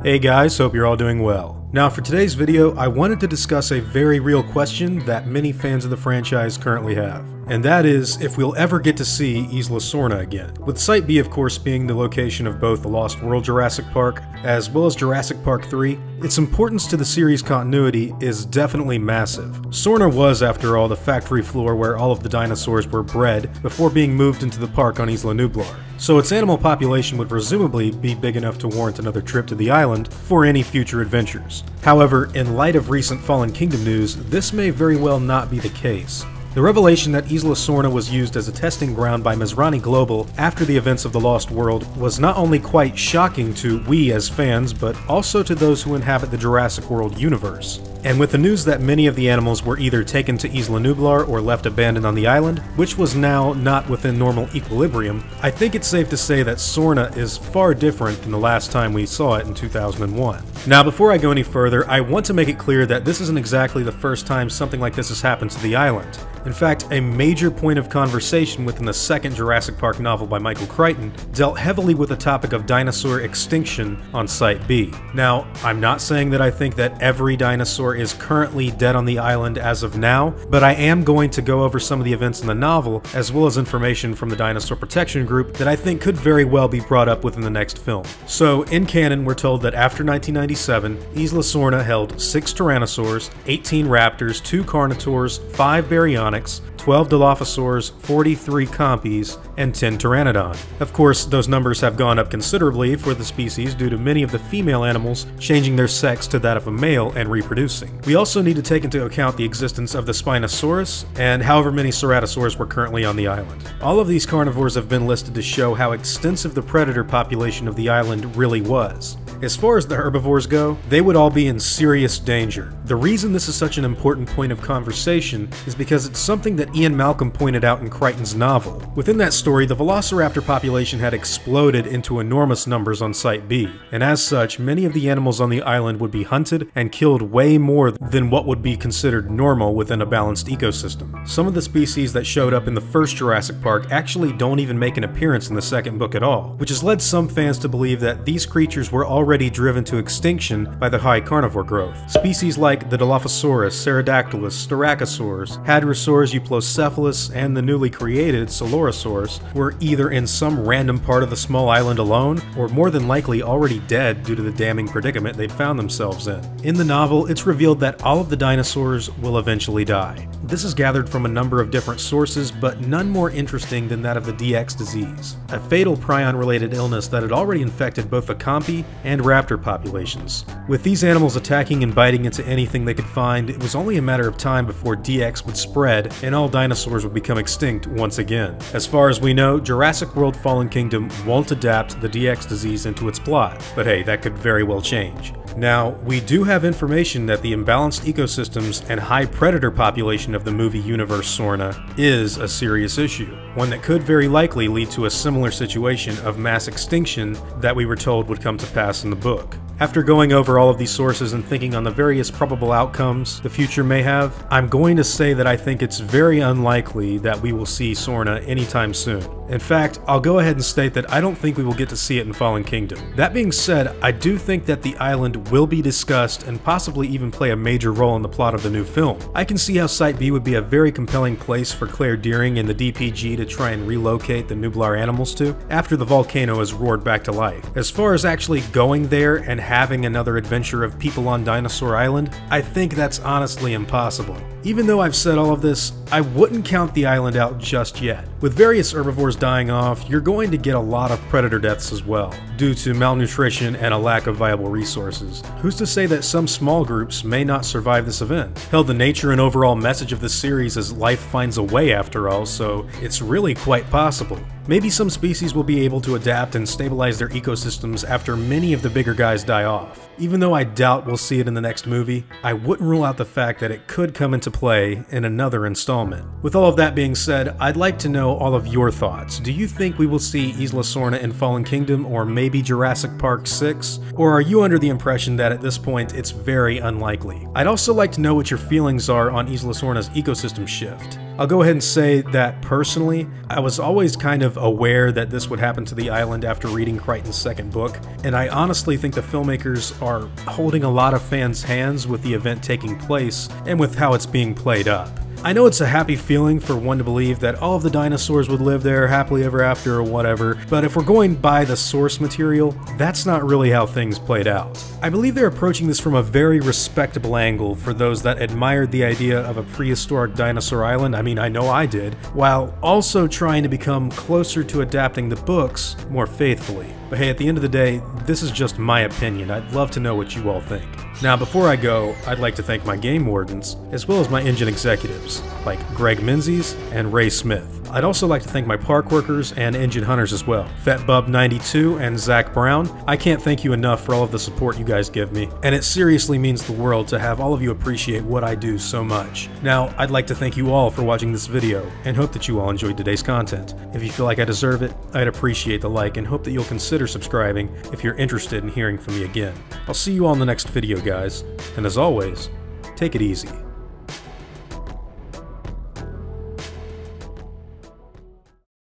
Hey guys, hope you're all doing well. Now for today's video, I wanted to discuss a very real question that many fans of the franchise currently have. And that is, if we'll ever get to see Isla Sorna again. With Site B of course being the location of both the Lost World Jurassic Park, as well as Jurassic Park 3, its importance to the series' continuity is definitely massive. Sorna was, after all, the factory floor where all of the dinosaurs were bred before being moved into the park on Isla Nublar. So its animal population would presumably be big enough to warrant another trip to the island for any future adventures. However, in light of recent Fallen Kingdom news, this may very well not be the case. The revelation that Isla Sorna was used as a testing ground by Masrani Global after the events of the Lost World was not only quite shocking to we as fans, but also to those who inhabit the Jurassic World universe. And with the news that many of the animals were either taken to Isla Nublar or left abandoned on the island, which was now not within normal equilibrium, I think it's safe to say that Sorna is far different than the last time we saw it in 2001. Now before I go any further, I want to make it clear that this isn't exactly the first time something like this has happened to the island. In fact, a major point of conversation within the second Jurassic Park novel by Michael Crichton dealt heavily with the topic of dinosaur extinction on Site B. Now, I'm not saying that I think that every dinosaur is currently dead on the island as of now, but I am going to go over some of the events in the novel, as well as information from the Dinosaur Protection Group that I think could very well be brought up within the next film. So, in canon, we're told that after 1997, Isla Sorna held 6 Tyrannosaurs, 18 Raptors, 2 Carnotaurs, 5 Baryonyx, 12 Dilophosaurs, 43 Compies, and 10 Pteranodon. Of course, those numbers have gone up considerably for the species due to many of the female animals changing their sex to that of a male and reproducing. We also need to take into account the existence of the Spinosaurus and however many Ceratosaurs were currently on the island. All of these carnivores have been listed to show how extensive the predator population of the island really was. As far as the herbivores go, they would all be in serious danger. The reason this is such an important point of conversation is because it's something that Ian Malcolm pointed out in Crichton's novel. Within that story, the Velociraptor population had exploded into enormous numbers on Site B, and as such, many of the animals on the island would be hunted and killed way more than what would be considered normal within a balanced ecosystem. Some of the species that showed up in the first Jurassic Park actually don't even make an appearance in the second book at all, which has led some fans to believe that these creatures were already driven to extinction by the high carnivore growth. Species like the Dilophosaurus, Pterodactylus, Styracosaurs, Hadrosaurs, Euplocephalus, and the newly created Coelurosaurs were either in some random part of the small island alone, or more than likely already dead due to the damning predicament they'd found themselves in. In the novel, it's revealed that all of the dinosaurs will eventually die. This is gathered from a number of different sources, but none more interesting than that of the DX disease, a fatal prion-related illness that had already infected both the Compy and Raptor populations. With these animals attacking and biting into anything they could find, it was only a matter of time before DX would spread and all dinosaurs would become extinct once again. As far as we know, Jurassic World Fallen Kingdom won't adapt the DX disease into its plot, but hey, that could very well change. Now, we do have information that the imbalanced ecosystems and high predator population of the movie universe Sorna is a serious issue, one that could very likely lead to a similar situation of mass extinction that we were told would come to pass in the book. After going over all of these sources and thinking on the various probable outcomes the future may have, I'm going to say that I think it's very unlikely that we will see Sorna anytime soon. In fact, I'll go ahead and state that I don't think we will get to see it in Fallen Kingdom. That being said, I do think that the island will be discussed and possibly even play a major role in the plot of the new film. I can see how Site B would be a very compelling place for Claire Dearing and the DPG to try and relocate the Nublar animals to after the volcano is roared back to life. As far as actually going there and having another adventure of people on Dinosaur Island, I think that's honestly impossible. Even though I've said all of this, I wouldn't count the island out just yet. With various herbivores dying off, you're going to get a lot of predator deaths as well, due to malnutrition and a lack of viable resources. Who's to say that some small groups may not survive this event? Hell, the nature and overall message of this series is life finds a way after all, so it's really quite possible. Maybe some species will be able to adapt and stabilize their ecosystems after many of the bigger guys die off. Even though I doubt we'll see it in the next movie, I wouldn't rule out the fact that it could come into play in another installment. With all of that being said, I'd like to know all of your thoughts. Do you think we will see Isla Sorna in Fallen Kingdom or maybe Jurassic Park 6? Or are you under the impression that at this point it's very unlikely? I'd also like to know what your feelings are on Isla Sorna's ecosystem shift. I'll go ahead and say that personally, I was always kind of aware that this would happen to the island after reading Crichton's second book, and I honestly think the filmmakers are holding a lot of fans' hands with the event taking place and with how it's being played up. I know it's a happy feeling for one to believe that all of the dinosaurs would live there happily ever after or whatever, but if we're going by the source material, that's not really how things played out. I believe they're approaching this from a very respectable angle for those that admired the idea of a prehistoric dinosaur island, I mean I know I did, while also trying to become closer to adapting the books more faithfully. But hey, at the end of the day, this is just my opinion. I'd love to know what you all think. Now, before I go, I'd like to thank my game wardens, as well as my InGen executives, like Greg Menzies and Ray Smith. I'd also like to thank my park workers and engine hunters as well, FetBub92 and Zach Brown. I can't thank you enough for all of the support you guys give me, and it seriously means the world to have all of you appreciate what I do so much. Now, I'd like to thank you all for watching this video, and hope that you all enjoyed today's content. If you feel like I deserve it, I'd appreciate the like and hope that you'll consider subscribing if you're interested in hearing from me again. I'll see you all in the next video, guys, and as always, take it easy.